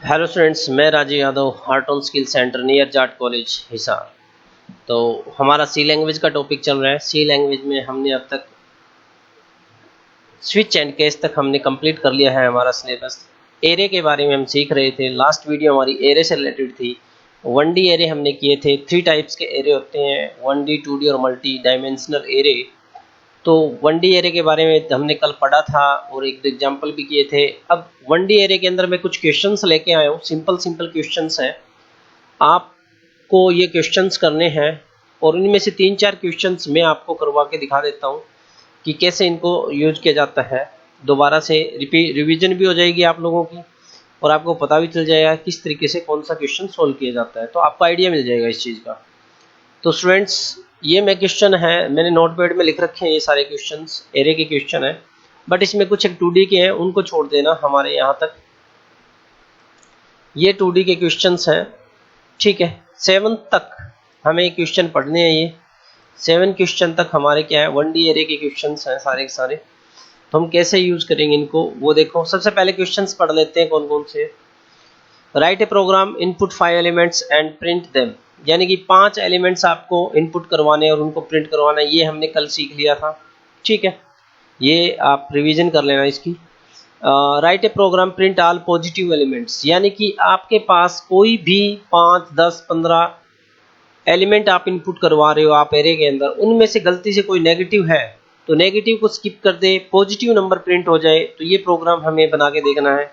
Hello students, मैं Rajiv Yadav, heart on skill centre near Jat college Hisar. तो हमारा सी लैंग्वेज का टॉपिक चल रहा है। सी लैंग्वेज में हमने अब तक स्विच एंड केस तक हमने कंप्लीट कर लिया है हमारा सिलेबस। एरे के बारे में हम सीख रहे थे। लास्ट वीडियो हमारी एरे से रिलेटेड थी। 1D एरे हमने किए थे। 3 टाइप्स के एरे होते हैं, 1D, 2D और मल्टी डायमेंशनल एरे। तो 1D एरे के बारे में हमने कल पढ़ा था और एक दो एग्जाम्पल भी किए थे। अब 1D एरे के अंदर मैं कुछ क्वेश्चंस लेके आया हूँ। सिंपल क्वेश्चंस हैं। आपको ये क्वेश्चंस करने हैं और इनमें से 3-4 क्वेश्चंस मैं आपको करवा के दिखा देता हूँ कि कैसे इनको यूज किया जाता है। दोबारा से रिवीजन भी हो जाएगी आप लोगों की और आपको पता भी चल जाएगा किस तरीके से कौन सा क्वेश्चन सोल्व किया जाता है, तो आपको आइडिया मिल जाएगा इस चीज़ का। तो स्टूडेंट्स, ये मैं क्वेश्चन है, मैंने नोटपैड में लिख रखे हैं। ये सारे क्वेश्चंस एरे के क्वेश्चन है, बट इसमें कुछ एक 2D के हैं, उनको छोड़ देना हमारे यहाँ तक। ये 2D के क्वेश्चंस हैं, ठीक है। 7 तक हमें क्वेश्चन पढ़ने हैं। ये 7 क्वेश्चन तक हमारे क्या है, 1D एरे के क्वेश्चंस हैं सारे के सारे। तो हम कैसे यूज करेंगे इनको वो देखो। सबसे पहले क्वेश्चंस पढ़ लेते हैं कौन कौन से। Write a program, input 5 elements and print them. यानी कि 5 एलिमेंट्स आपको इनपुट करवाने और उनको प्रिंट करवाना, ये हमने कल सीख लिया था, ठीक है। ये आप रिवीजन कर लेना इसकी। Write a program print all positive elements, यानी कि आपके पास कोई भी 5, 10, 15 एलिमेंट आप इनपुट करवा रहे हो आप एरे के अंदर, उनमें से गलती से कोई नेगेटिव है तो नेगेटिव को स्किप कर दे, पॉजिटिव नंबर प्रिंट हो जाए, तो ये प्रोग्राम हमें बना के देखना है।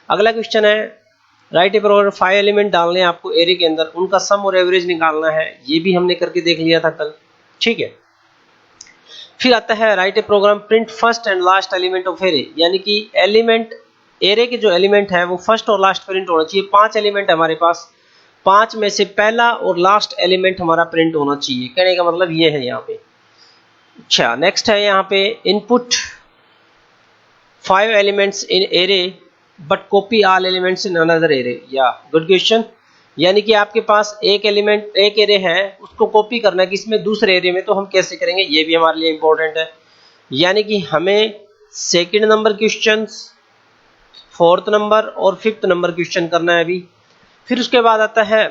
अगला क्वेश्चन है, राइट ए प्रोग्राम 5 एलिमेंट डालने हैं आपको एरे के अंदर, उनका सम और एवरेज निकालना है। ये भी हमने करके देख लिया था कल, ठीक है। फिर आता है write a program print first and last element of array, यानी कि एलिमेंट एरे के जो एलिमेंट है वो फर्स्ट और लास्ट प्रिंट होना चाहिए। 5 एलिमेंट हमारे पास, 5 में से पहला और लास्ट एलिमेंट हमारा प्रिंट होना चाहिए। कहने का मतलब ये है यहाँ पे। अच्छा, नेक्स्ट है यहाँ पे, input 5 elements in array but copy all elements in another array. या गुड क्वेश्चन। यानी कि आपके पास एक एलिमेंट, एक एरे है, उसको कॉपी करना है किसमें, दूसरे एरे में। तो हम कैसे करेंगे, ये भी हमारे लिए इंपॉर्टेंट है। यानी कि हमें second number question, 4th number और 5th नंबर क्वेश्चन करना है अभी। फिर उसके बाद आता है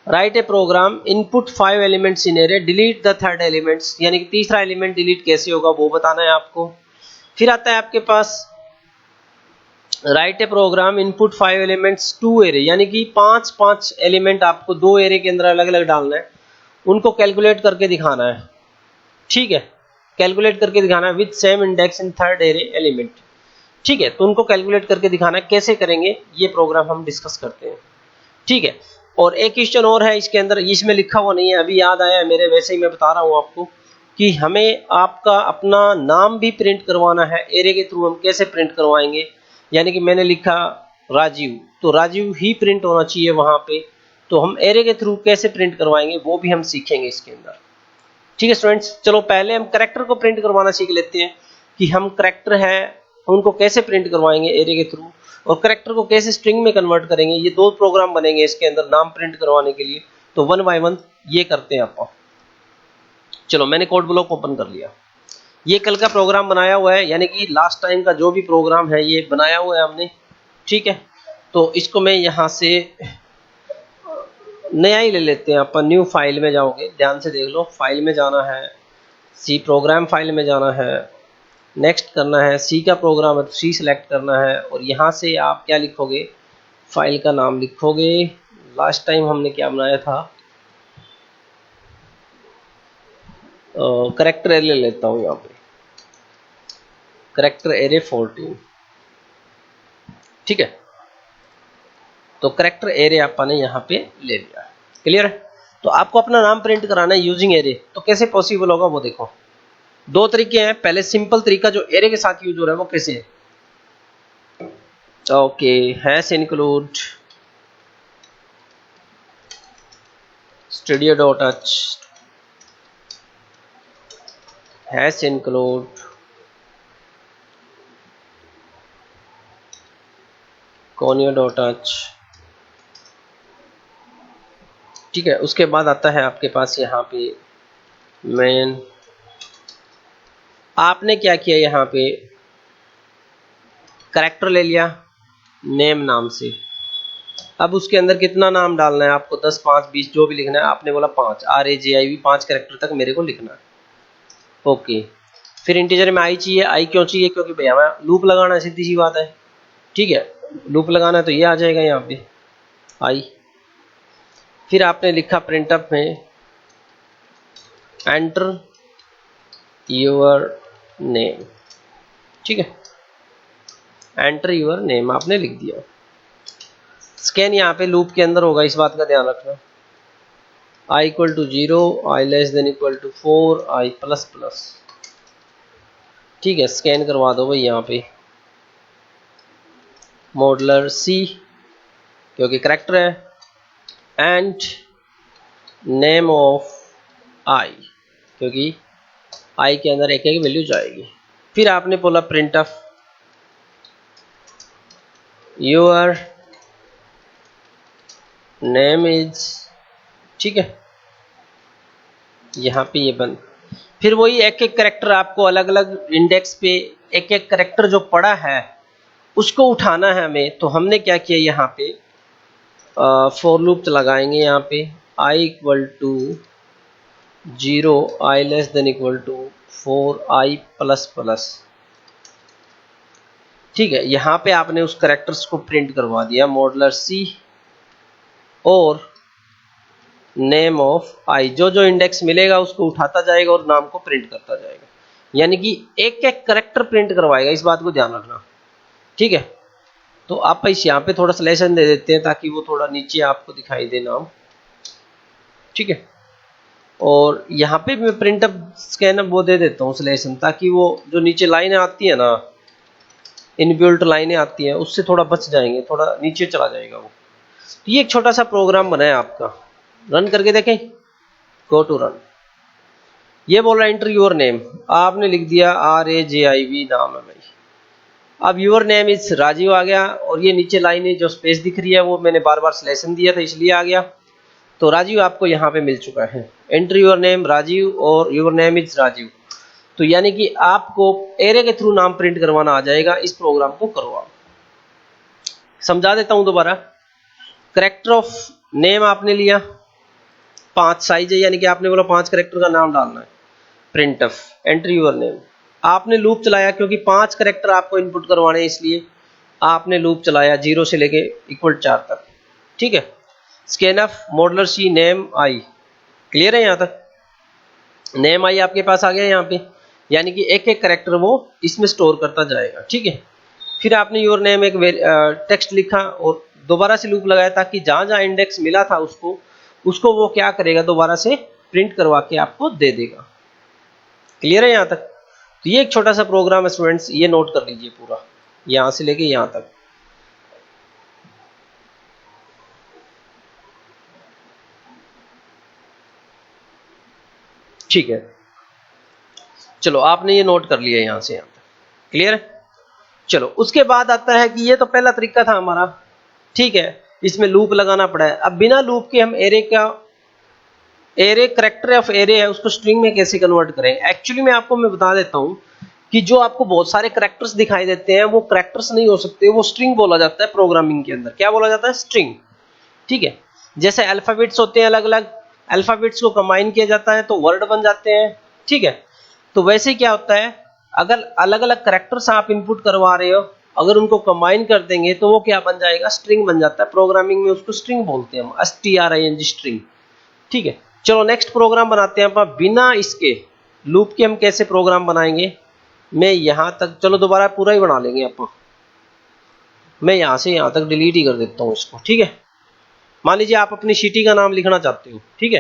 write a program input 5 elements in array delete the third elements, यानी कि तीसरा एलिमेंट डिलीट कैसे होगा वो बताना है आपको। फिर आता है आपके पास write a program input 5 elements to array, यानी कि 5 एलिमेंट आपको 2 एरे के अंदर अलग अलग डालना है, उनको कैलकुलेट करके दिखाना है, ठीक है। कैलकुलेट करके दिखाना है with same index in third array element, ठीक है। तो उनको कैलकुलेट करके दिखाना है। कैसे करेंगे ये प्रोग्राम हम डिस्कस करते हैं, ठीक है। और एक क्वेश्चन और है इसके अंदर, इसमें लिखा हुआ नहीं है, अभी याद आया है मेरे, वैसे ही मैं बता रहा हूँ आपको कि हमें आपका अपना नाम भी प्रिंट करवाना है एरे के थ्रू। हम कैसे प्रिंट करवाएंगे, यानी कि मैंने लिखा राजीव, तो राजीव ही प्रिंट होना चाहिए वहां पे। तो हम एरे के थ्रू कैसे प्रिंट करवाएंगे वो भी हम सीखेंगे इसके अंदर, ठीक है स्टूडेंट्स। चलो पहले हम करैक्टर को प्रिंट करवाना सीख लेते हैं कि हम करैक्टर है उनको कैसे प्रिंट करवाएंगे एरे के थ्रू, और करैक्टर को कैसे स्ट्रिंग में कन्वर्ट करेंगे। ये 2 प्रोग्राम बनेंगे इसके अंदर नाम प्रिंट करवाने के लिए। तो 1 बाय 1 ये करते हैं आप। चलो मैंने कोड ब्लॉक ओपन कर लिया। ये कल का प्रोग्राम बनाया हुआ है, यानी कि लास्ट टाइम का जो भी प्रोग्राम है ये बनाया हुआ है हमने, ठीक है। तो इसको मैं यहाँ से नया ही ले लेते हैं अपन। न्यू फाइल में जाओगे, ध्यान से देख लो, फाइल में जाना है, सी प्रोग्राम फाइल में जाना है, नेक्स्ट करना है, सी का प्रोग्राम है तो सी सिलेक्ट करना है, और यहाँ से आप क्या लिखोगे, फाइल का नाम लिखोगे। लास्ट टाइम हमने क्या बनाया था, करैक्टर एरे ले लेता हूँ यहाँ पे, करैक्टर एरे 14, ठीक है। तो करैक्टर एरे आपने यहाँ पे ले लिया, क्लियर है। तो आपको अपना नाम प्रिंट कराना है यूजिंग एरे, तो कैसे पॉसिबल होगा वो देखो। 2 तरीके हैं। पहले सिंपल तरीका जो एरे के साथ यूज हो रहा है वो कैसे है, okay, hash include studio.h, hash include conio.h, ठीक है। उसके बाद आता है आपके पास यहाँ पे मेन। आपने क्या किया, यहाँ पे करैक्टर ले लिया, नेम नाम से। अब उसके अंदर कितना नाम डालना है आपको, 10, 5, 20 जो भी लिखना है। आपने बोला 5, RAJIV 5 कैरेक्टर तक मेरे को लिखना है। ओके, फिर इंटीजर में आई चाहिए। आई क्यों चाहिए? क्योंकि भैया हमें लूप लगाना है, सीधी सी बात है। ठीक है, लूप लगाना है तो ये आ जाएगा यहाँ पे आई। फिर आपने लिखा प्रिंटअप में एंटर योर नेम। ठीक है, एंटर योर नेम आपने लिख दिया। स्कैन यहाँ पे लूप के अंदर होगा, इस बात का ध्यान रखना। i equal to 0, i less than equal to 4, i plus plus. ठीक है, स्कैन करवा दो भाई यहाँ पे मॉडलर C क्योंकि करेक्टर है, एंड नेम ऑफ i क्योंकि i के अंदर एक एक वैल्यू जाएगी। फिर आपने बोला print of your name is. ठीक है, यहाँ पे ये बंद। फिर वही एक एक करेक्टर आपको अलग अलग इंडेक्स पे एक एक करेक्टर जो पड़ा है उसको उठाना है हमें। तो हमने क्या किया, यहाँ पे फॉर लूप लगाएंगे। यहाँ पे i equal to 0, i less than equal to 4, i plus plus. ठीक है, यहाँ पे आपने उस करेक्टर्स को प्रिंट करवा दिया मॉडलर C और नेम ऑफ i। जो जो इंडेक्स मिलेगा उसको उठाता जाएगा और नाम को प्रिंट करता जाएगा, यानी कि एक एक करेक्टर प्रिंट करवाएगा, इस बात को ध्यान रखना। ठीक है, तो आप इस यहाँ पे थोड़ा सिलेक्शन दे देते हैं ताकि वो थोड़ा नीचे आपको दिखाई दे नाम। ठीक है, और यहाँ पे मैं प्रिंटअप स्कैन वो दे देता हूँ सिलेक्शन, ताकि वो जो नीचे लाइनें आती है ना, इनबिल्ट लाइनें आती हैं, उससे थोड़ा बच जाएंगे, थोड़ा नीचे चला जाएगा वो। तो ये एक छोटा सा प्रोग्राम बना है आपका, रन करके देखें। Go to run. ये बोल रहा है एंटर योर नेम, आपने लिख दिया RAJIV नाम है भाई। अब योर नेम इज राजीव आ गया, और ये नीचे लाइन जो स्पेस दिख रही है वो मैंने बार बार सिलेक्शन दिया था इसलिए आ गया। तो राजीव आपको यहाँ पे मिल चुका है। एंटर योर नेम राजीव और योर नेम इज राजीव। तो यानी कि आपको एरे के थ्रू नाम प्रिंट करवाना आ जाएगा। इस प्रोग्राम को करो आप। समझा देता हूं दोबारा। करेक्टर ऑफ नेम आपने लिया, 5 साइज है, यानी कि आपने बोला 5 करेक्टर का नाम डालना है। Print of enter your name, आपने लूप चलाया क्योंकि 5 करेक्टर आपको इनपुट करवाने हैं, इसलिए आपने लूप चलाया 0 से लेके इक्वल 4 तक। ठीक है, scan of modular C name i. Clear है यहाँ तक? नेम आई आपके पास आ गया यहाँ पे, यानी कि एक एक करेक्टर वो इसमें स्टोर करता जाएगा। ठीक है, फिर आपने योर नेम एक टेक्स्ट लिखा और दोबारा से लूप लगाया, ताकि जहां जहां इंडेक्स मिला था उसको वो क्या करेगा, दोबारा से प्रिंट करवा के आपको दे देगा। क्लियर है यहाँ तक? तो ये एक छोटा सा प्रोग्राम है स्टूडेंट्स, ये नोट कर लीजिए पूरा, यहां से लेके यहां तक। ठीक है, चलो आपने ये नोट कर लिया यहां से यहां तक। क्लियर है? चलो उसके बाद आता है कि ये तो पहला तरीका था हमारा। ठीक है, इसमें लूप लगाना पड़ा है। अब बिना लूप के हम एरे करेक्टर ऑफ एरे है उसको स्ट्रिंग में कैसे कन्वर्ट करें। एक्चुअली मैं आपको बता देता हूं कि जो आपको बहुत सारे करेक्टर्स दिखाई देते हैं वो करेक्टर्स नहीं हो सकते, वो स्ट्रिंग बोला जाता है प्रोग्रामिंग के अंदर। क्या बोला जाता है? स्ट्रिंग। ठीक है, जैसे अल्फाबेट्स होते हैं अलग अलग, अल्फाबेट्स को कंबाइन किया जाता है तो वर्ड बन जाते हैं। ठीक है, तो वैसे क्या होता है, अगर अलग अलग करेक्टर्स आप इनपुट करवा रहे हो, अगर उनको कंबाइन कर देंगे तो वो क्या बन जाएगा? स्ट्रिंग बन जाता है। प्रोग्रामिंग में उसको स्ट्रिंग बोलते हैं हम, STRING स्ट्रिंग। ठीक है, चलो नेक्स्ट प्रोग्राम बनाते हैं अपन। बिना इसके लूप के हम कैसे प्रोग्राम बनाएंगे, मैं यहां तक, चलो दोबारा पूरा ही बना लेंगे अपन। मैं यहां से यहां तक डिलीट ही कर देता हूं इसको। ठीक है, मान लीजिए आप अपनी सिटी का नाम लिखना चाहते हो। ठीक है,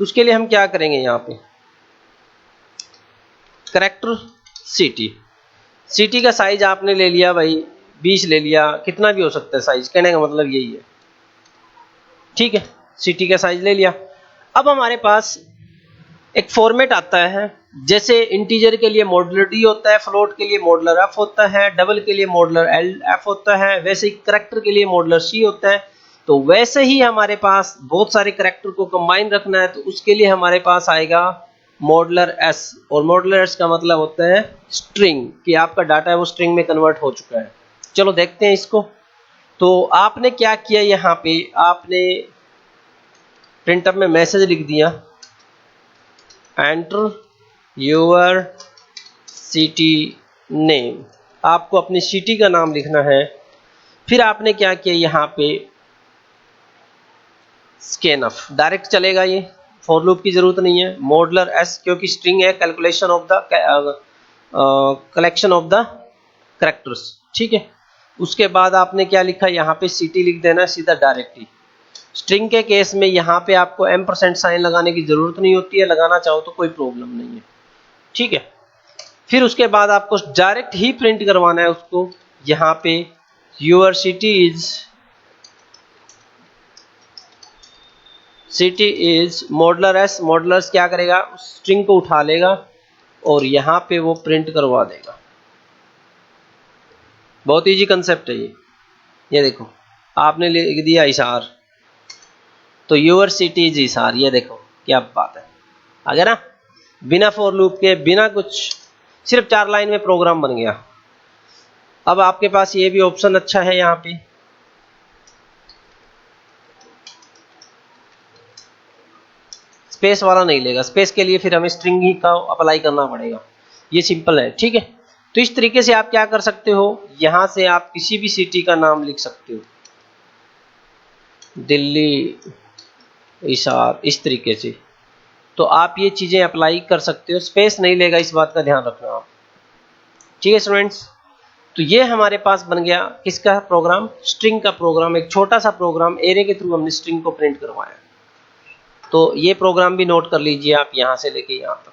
तो उसके लिए हम क्या करेंगे, यहाँ पे करेक्टर सिटी का साइज आपने ले लिया भाई 20 ले लिया, कितना भी हो सकता है साइज, कहने का मतलब यही है। ठीक है, सिटी का साइज ले लिया। अब हमारे पास एक फॉर्मेट आता है, जैसे इंटीजर के लिए मॉडुलर D होता है, फ्लोट के लिए मॉडुलर F होता है, डबल के लिए मॉडुलर LF होता है, वैसे ही करेक्टर के लिए मॉडुलर C होता है। तो वैसे ही हमारे पास बहुत सारे करेक्टर को कंबाइन रखना है, तो उसके लिए हमारे पास आएगा मॉडुलर S, और मॉडुलर S का मतलब होता है स्ट्रिंग, कि आपका डाटा है वो स्ट्रिंग में कन्वर्ट हो चुका है। चलो देखते हैं इसको। तो आपने क्या किया, यहाँ पे आपने प्रिंटअप में मैसेज लिख दिया, एंटर योर सिटी नेम, आपको अपनी सिटी का नाम लिखना है। फिर आपने क्या किया, यहाँ पे स्कैन ऑफ, डायरेक्ट चलेगा, ये फॉर लूप की जरूरत नहीं है। मॉडुलर एस क्योंकि स्ट्रिंग है, calculation of the collection of the characters, ठीक है। उसके बाद आपने क्या लिखा, यहाँ पे सिटी लिख देना सीधा डायरेक्टली। स्ट्रिंग के केस में यहाँ पे आपको एम्परसेंड साइन लगाने की जरूरत नहीं होती है, लगाना चाहो तो कोई प्रॉब्लम नहीं है, ठीक है। फिर उसके बाद आपको डायरेक्ट ही प्रिंट करवाना है उसको, यहाँ पे your city is modular S, modulus क्या करेगा, उस स्ट्रिंग को उठा लेगा और यहाँ पे वो प्रिंट करवा देगा। बहुत इजी कंसेप्ट है ये देखो आपने लिख दिया इशार, तो योर सिटी इज इशार, ये देखो क्या बात है, आ गया ना, बिना फॉर लूप के, बिना कुछ, सिर्फ 4 लाइन में प्रोग्राम बन गया। अब आपके पास ये भी ऑप्शन अच्छा है, यहाँ पे स्पेस वाला नहीं लेगा, स्पेस के लिए फिर हमें स्ट्रिंग ही का अप्लाई करना पड़ेगा, ये सिंपल है, ठीक है। तो इस तरीके से आप क्या कर सकते हो, यहां से आप किसी भी सिटी का नाम लिख सकते हो, दिल्ली, इशार, इस तरीके से। तो आप ये चीजें अप्लाई कर सकते हो, स्पेस नहीं लेगा, इस बात का ध्यान रखना आप, ठीक है स्टूडेंट्स। तो ये हमारे पास बन गया किसका प्रोग्राम, स्ट्रिंग का प्रोग्राम, एक छोटा सा प्रोग्राम, एरे के थ्रू हमने स्ट्रिंग को प्रिंट करवाया। तो ये प्रोग्राम भी नोट कर लीजिए आप, यहां से लेके यहां तक।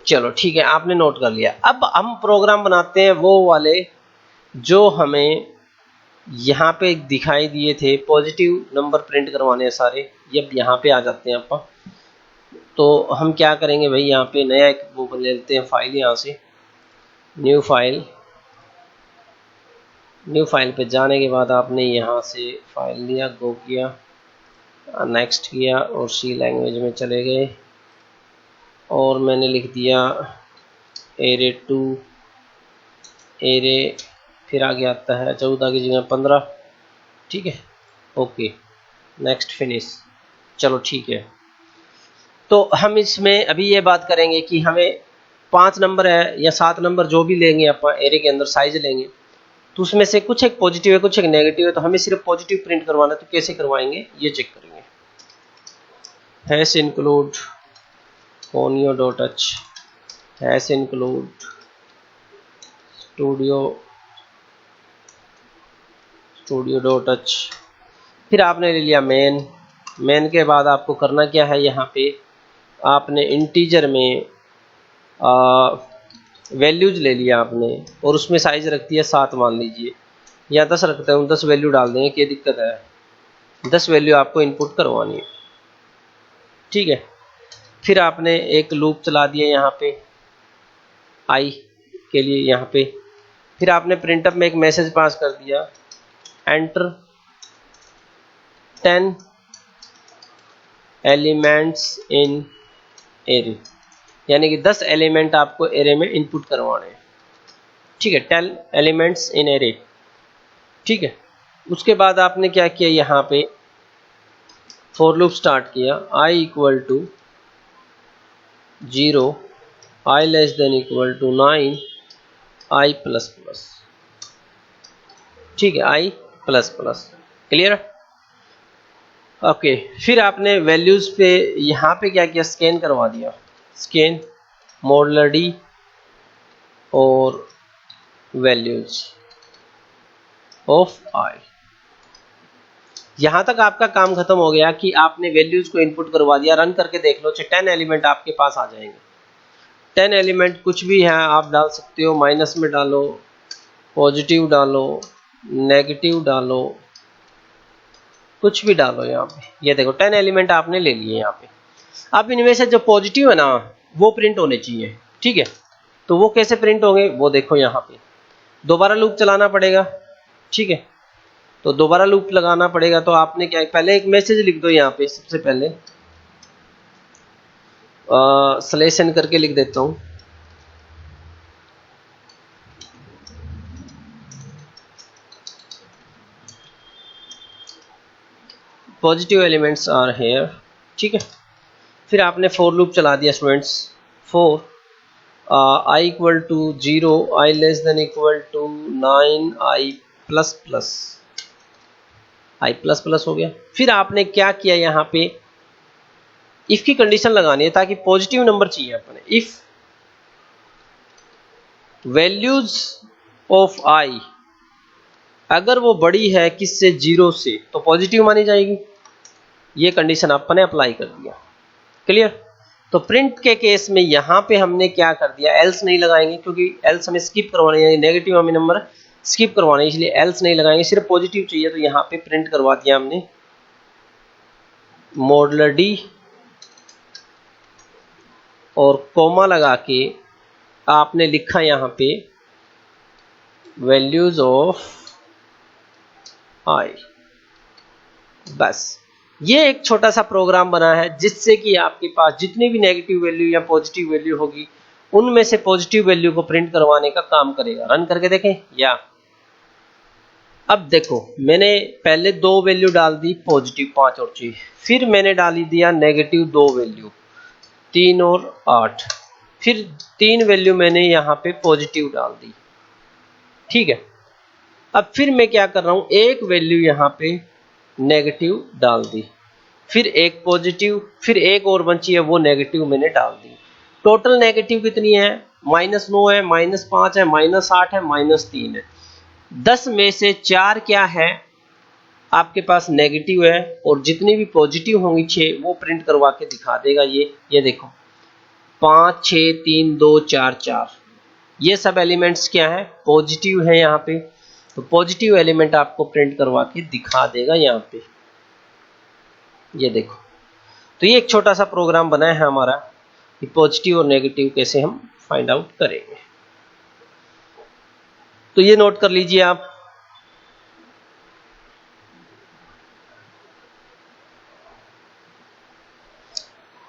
चलो ठीक है, आपने नोट कर लिया। अब हम प्रोग्राम बनाते हैं वो वाले जो हमें यहाँ पे दिखाई दिए थे, पॉजिटिव नंबर प्रिंट करवाने हैं सारे, ये यहाँ पे आ जाते हैं आप। तो हम क्या करेंगे भाई, यहाँ पे नया एक वो बन लेते हैं फाइल, यहाँ से न्यू फाइल पे जाने के बाद आपने यहाँ से फाइल लिया, गो किया, नेक्स्ट किया और सी लैंग्वेज में चले गए और मैंने लिख दिया array2 एरे, फिर आगे आता है 14 की जगह 15, ठीक है, ओके, नेक्स्ट फिनिश। चलो ठीक है, तो हम इसमें अभी ये बात करेंगे कि हमें 5 नंबर है या 7 नंबर जो भी लेंगे अपन एरे के अंदर साइज लेंगे, तो उसमें से कुछ एक पॉजिटिव है कुछ एक नेगेटिव है, तो हमें सिर्फ पॉजिटिव प्रिंट करवाना है। तो कैसे करवाएंगे ये चेक करेंगे, hash include onio.h, hash include studio.h, फिर आपने ले लिया मेन के बाद आपको करना क्या है, यहाँ पे आपने इंटीजर में वैल्यूज ले लिया आपने और उसमें साइज रख दिया 7 मान लीजिए, या 10 रखते हैं, 10 वैल्यू डाल देंगे, क्या दिक्कत है, 10 वैल्यू आपको इनपुट करवानी है, ठीक है। फिर आपने एक लूप चला दिया यहाँ पे आई के लिए, यहाँ पे फिर आपने प्रिंटअप में एक मैसेज पास कर दिया, एंटर 10 एलिमेंट्स इन एरे, यानी कि 10 एलिमेंट आपको एरे में इनपुट करवाने हैं, ठीक है, 10 एलिमेंट्स इन एरे, ठीक है। उसके बाद आपने क्या किया, यहाँ पे फॉर लूप स्टार्ट किया, i equal to 0, i less than equal to 9, i plus plus, ठीक है, i plus plus, clear, okay. फिर आपने वैल्यूज पे यहाँ पे क्या किया, स्कैन करवा दिया, स्कैन मॉडुलर d और वैल्यूज ऑफ i। यहां तक आपका काम खत्म हो गया कि आपने वैल्यूज को इनपुट करवा दिया। रन करके देख लो, 10 एलिमेंट आपके पास आ जाएंगे। 10 एलिमेंट कुछ भी है आप डाल सकते हो, माइनस में डालो, पॉजिटिव डालो, नेगेटिव डालो, कुछ भी डालो यहाँ पे। ये देखो 10 एलिमेंट आपने ले लिए यहाँ पे। अब इनमें से जो पॉजिटिव है ना वो प्रिंट होने चाहिए, ठीक है। तो वो कैसे प्रिंट होंगे वो देखो, यहाँ पे दोबारा लूप चलाना पड़ेगा, ठीक है। तो दोबारा लूप लगाना पड़ेगा। तो आपने क्या, पहले एक मैसेज लिख दो यहाँ पे, सबसे पहले स्लैश एन करके लिख देता हूँ। पॉजिटिव एलिमेंट्स आर हेयर, ठीक है। फिर आपने फॉर लूप चला दिया students, for i equal to 0, i less than equal to 9, i plus plus, i plus plus हो गया। फिर आपने क्या किया, यहाँ पे इफ की कंडीशन लगानी है ताकि पॉजिटिव नंबर चाहिए अपने। इफ वैल्यूज ऑफ आई अगर वो बड़ी है किससे, 0 से, तो पॉजिटिव मानी जाएगी। ये कंडीशन आपने अप्लाई कर दिया, क्लियर। तो प्रिंट के केस में यहां पे हमने क्या कर दिया, एल्स नहीं लगाएंगे क्योंकि एल्स हमें स्किप करवाने हैं, नेगेटिव हमें नंबर स्किप करवाने, इसलिए एल्स नहीं लगाएंगे, सिर्फ पॉजिटिव चाहिए। तो यहां पे प्रिंट करवा दिया हमने मॉडुलर डी और कोमा लगा के आपने लिखा यहां पे वैल्यूज ऑफ आई। बस ये एक छोटा सा प्रोग्राम बना है जिससे कि आपके पास जितनी भी नेगेटिव वैल्यू या पॉजिटिव वैल्यू होगी उनमें से पॉजिटिव वैल्यू को प्रिंट करवाने का काम करेगा। रन करके देखें। या अब देखो, मैंने पहले 2 वैल्यू डाल दी पॉजिटिव 5 और 6, फिर मैंने डाली दिया नेगेटिव 2 वैल्यू 3 और 8, फिर 3 वैल्यू मैंने यहाँ पे पॉजिटिव डाल दी, ठीक है। अब फिर मैं क्या कर रहा हूं, एक वैल्यू यहाँ पे नेगेटिव डाल दी, फिर एक पॉजिटिव, फिर एक और बची है वो नेगेटिव मैंने डाल दी। टोटल नेगेटिव कितनी है, -9 है, -5 है, -8 है, -3 है। 10 में से 4 क्या है आपके पास नेगेटिव है और जितनी भी पॉजिटिव होंगी 6 वो प्रिंट करवा के दिखा देगा। ये देखो 5 6 3 2 4 4 ये सब एलिमेंट्स क्या है, पॉजिटिव है यहाँ पे। तो पॉजिटिव एलिमेंट आपको प्रिंट करवा के दिखा देगा यहाँ पे, ये देखो। तो ये एक छोटा सा प्रोग्राम बना है हमारा कि पॉजिटिव और नेगेटिव कैसे हम फाइंड आउट करेंगे। तो ये नोट कर लीजिए आप।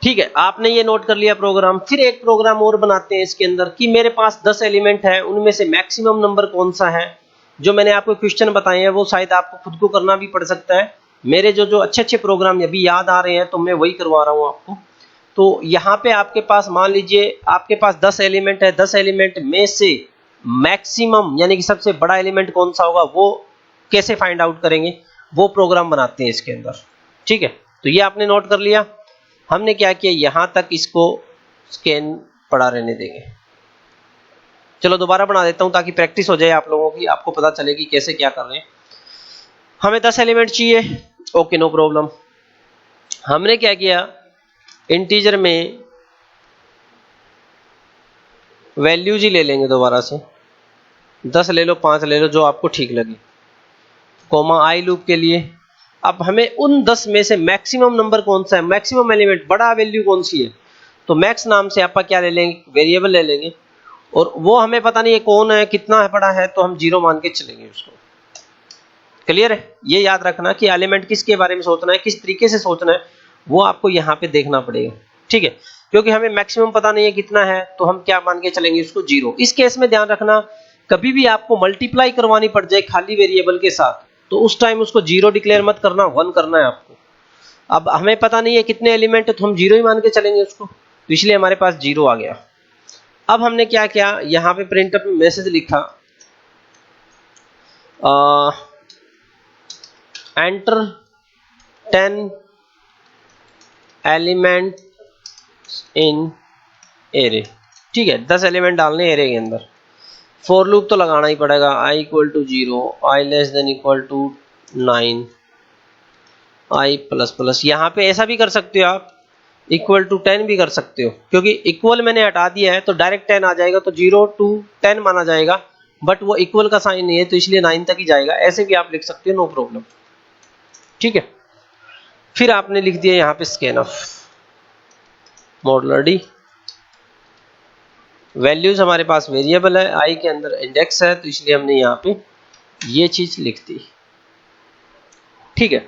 ठीक है, आपने ये नोट कर लिया प्रोग्राम। फिर एक प्रोग्राम और बनाते हैं इसके अंदर कि मेरे पास 10 एलिमेंट है, उनमें से मैक्सिमम नंबर कौन सा है। जो मैंने आपको क्वेश्चन बताए हैं वो शायद आपको खुद को करना भी पड़ सकता है। मेरे जो अच्छे प्रोग्राम अभी याद आ रहे हैं तो मैं वही करवा रहा हूं आपको। तो यहाँ पे आपके पास मान लीजिए आपके पास 10 एलिमेंट है, 10 एलिमेंट में से मैक्सिमम यानी कि सबसे बड़ा एलिमेंट कौन सा होगा वो कैसे फाइंड आउट करेंगे, वो प्रोग्राम बनाते हैं इसके अंदर। ठीक है, तो ये आपने नोट कर लिया। हमने क्या किया, यहां तक इसको स्कैन पड़ा रहने देंगे। चलो दोबारा बना देता हूं ताकि प्रैक्टिस हो जाए आप लोगों की, आपको पता चले कि कैसे क्या कर रहे हैं। हमें 10 एलिमेंट चाहिए, ओके नो प्रॉब्लम। हमने क्या किया, इंटीजर में वैल्यूज ही ले लेंगे दोबारा से, 10 ले लो 5 ले लो जो आपको ठीक लगे, कोमा आई लूप के लिए। अब हमें उन 10 में से मैक्सिमम नंबर कौन सा है, मैक्सिमम एलिमेंट बड़ा वैल्यू कौन सी है, तो मैक्स नाम से आप क्या ले लेंगे, वेरिएबल ले लेंगे। और वो हमें पता नहीं है कौन है, कितना है बड़ा है, तो हम 0 मान के चलेंगे उसको। क्लियर है, ये याद रखना कि एलिमेंट किसके बारे में सोचना है, किस तरीके से सोचना है, वो आपको यहाँ पे देखना पड़ेगा। ठीक है, क्योंकि हमें मैक्सिमम पता नहीं है कितना है तो हम क्या मान के चलेंगे उसको 0। इस केस में ध्यान रखना, कभी भी आपको मल्टीप्लाई करवानी पड़ जाए खाली वेरिएबल के साथ तो उस टाइम उसको 0 डिक्लेयर मत करना, 1 करना है आपको। अब हमें पता नहीं है कितने एलिमेंट है तो हम 0 ही मान के चलेंगे उसको, तो इसलिए हमारे पास 0 आ गया। अब हमने क्या किया, यहाँ पे प्रिंटअप में मैसेज लिखा, एंटर 10 एलिमेंट इन एरे। ठीक है, 10 एलिमेंट डालने एरे के अंदर। फॉर लूप तो लगाना ही पड़ेगा, i equal to 0, i less than equal to 9, i plus plus. यहाँ पे ऐसा भी कर सकते हो आप, इक्वल टू 10 भी कर सकते हो, क्योंकि इक्वल मैंने हटा दिया है तो डायरेक्ट 10 आ जाएगा, तो 0 to 10 माना जाएगा, बट वो इक्वल का साइन नहीं है तो इसलिए 9 तक ही जाएगा। ऐसे भी आप लिख सकते हो, नो प्रॉब्लम। ठीक है, फिर आपने लिख दिया यहाँ पे scan of modular D. Values हमारे पास वेरिएबल है, आई के अंदर इंडेक्स है तो इसलिए हमने यहाँ पे ये चीज लिख दी। ठीक है।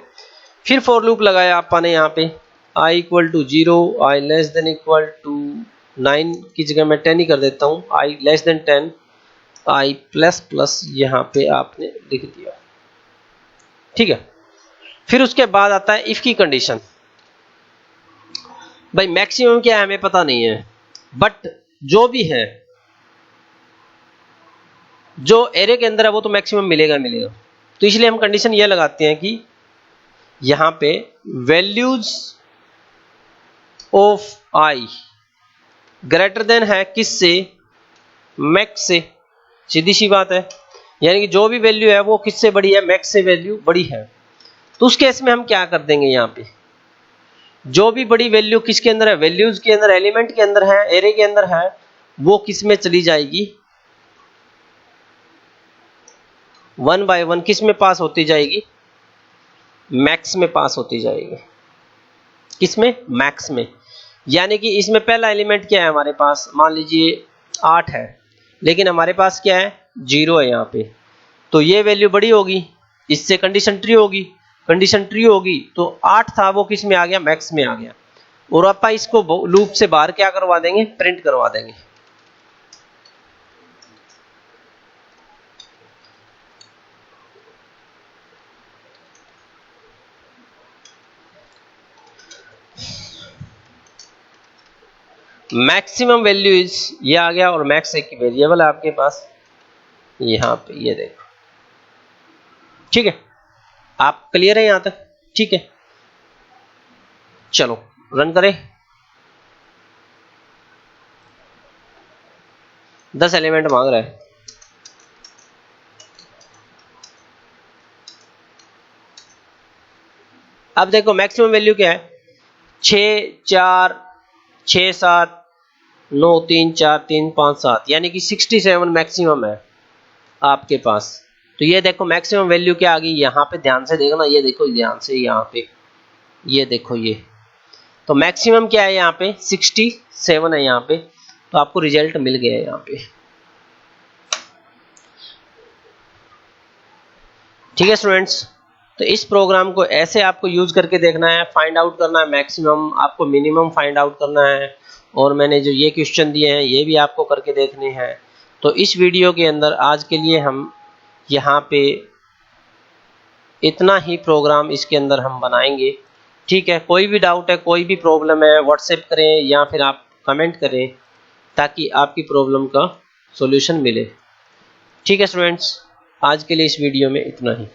फिर फॉर लूप लगाया आपने यहाँ पे i equal to 0, i less than equal to 9 की जगह मैं 10 ही कर देता हूँ, i less then 10, i plus plus यहाँ पे आपने लिख दिया, ठीक है। फिर उसके बाद आता है इफ की कंडीशन। भाई मैक्सिमम क्या है हमें पता नहीं है, बट जो भी है, जो एरे के अंदर है वो तो मैक्सिमम मिलेगा मिलेगा। तो इसलिए हम कंडीशन ये लगाते हैं कि यहां पे values of i greater than है किससे, मैक्स से, सीधी सी बात है। यानी कि जो भी वैल्यू है वो किससे बड़ी है, मैक्स से वैल्यू बड़ी है। तो उस केस में हम क्या कर देंगे, यहाँ पे जो भी बड़ी वैल्यू किसके अंदर है, वैल्यूज के अंदर, एलिमेंट के अंदर है, एरे के अंदर है, वो किस में चली जाएगी, 1 बाय 1 किस में पास होती जाएगी, मैक्स में पास होती जाएगी। किस में, मैक्स में। यानी कि इसमें पहला एलिमेंट क्या है हमारे पास, मान लीजिए 8 है, लेकिन हमारे पास क्या है, 0 है यहाँ पे। तो ये वैल्यू बड़ी होगी, इससे कंडीशन ट्री होगी, कंडीशन ट्री होगी तो 8 था वो किस में आ गया, मैक्स में आ गया। और आप इसको लूप से बाहर क्या करवा देंगे, प्रिंट करवा देंगे। मैक्सिमम वैल्यू इज, ये आ गया, और मैक्स एक वेरिएबल है आपके पास यहाँ पे, ये देखो, ठीक है। आप क्लियर है यहां तक, ठीक है। चलो रन करें। 10 एलिमेंट मांग रहा है। अब देखो मैक्सिमम वैल्यू क्या है, 6 4 6 7 9 3 4 3 5 7, यानी कि 67 मैक्सिमम है आपके पास। तो ये देखो मैक्सिमम वैल्यू क्या आ गई, यहाँ पे ध्यान से देखना, ये देखो ध्यान से, यहाँ पे ये देखो, ये तो मैक्सिमम क्या है यहाँ पे, 67 है यहाँ पे। तो आपको रिजल्ट मिल गया है यहाँ पे, ठीक है स्टूडेंट्स। तो इस प्रोग्राम को ऐसे आपको यूज करके देखना है, फाइंड आउट करना है मैक्सिमम, आपको मिनिमम फाइंड आउट करना है। और मैंने जो ये क्वेश्चन दिए हैं ये भी आपको करके देखने हैं। तो इस वीडियो के अंदर आज के लिए हम यहाँ पे इतना ही प्रोग्राम इसके अंदर हम बनाएंगे, ठीक है। कोई भी डाउट है, कोई भी प्रॉब्लम है, व्हाट्सएप करें या फिर आप कमेंट करें, ताकि आपकी प्रॉब्लम का सॉल्यूशन मिले, ठीक है स्टूडेंट्स। आज के लिए इस वीडियो में इतना ही।